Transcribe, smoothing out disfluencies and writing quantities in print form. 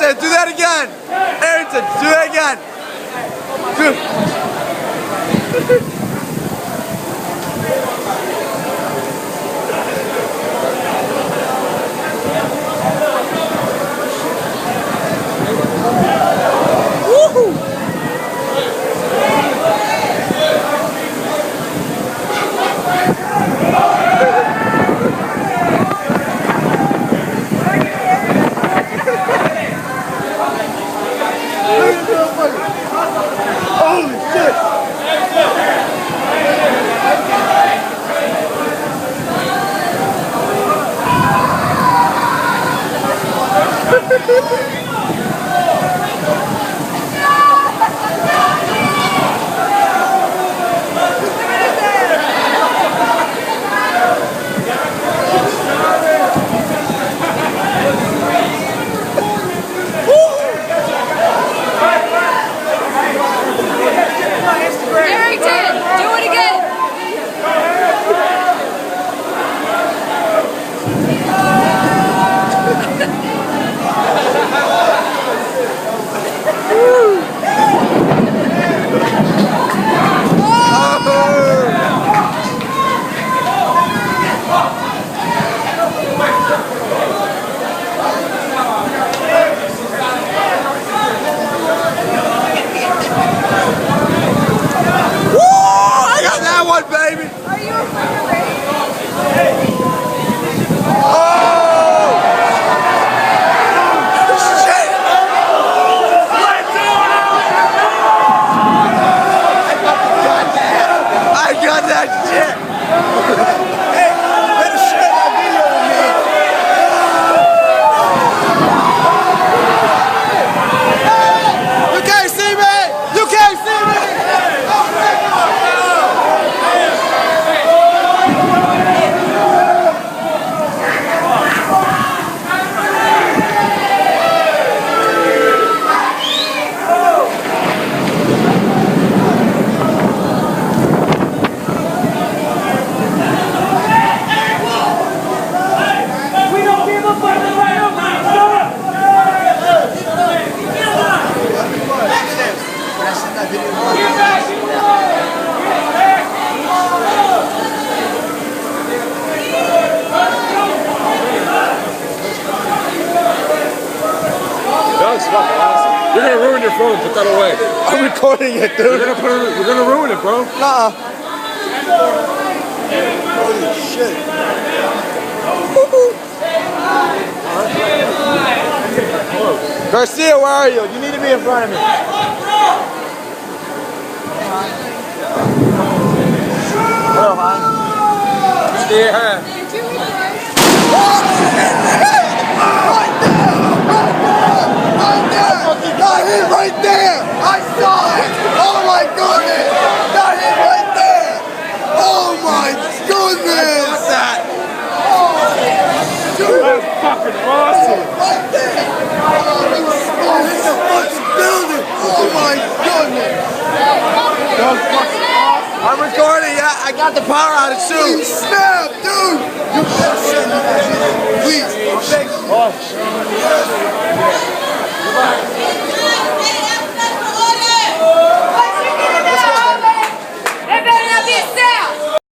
Ayrton, do that again. Ayrton, do that again. You're gonna ruin your phone. Put that away. I'm recording it, dude. You're gonna ruin it, bro. Nah. Holy shit. Garcia, where are you? You need to be in front of me. Hello, hon. Yeah. Right there! I saw it! Oh my goodness! Got him right there! Oh my goodness! What's that? Oh, dude! That's fucking awesome! Right there! Oh, it's a fucking building! Oh my goodness! That's fucking awesome! I'm recording, yeah. I got the power out of soon. Snap, dude! You better send me that. Please, I beg you.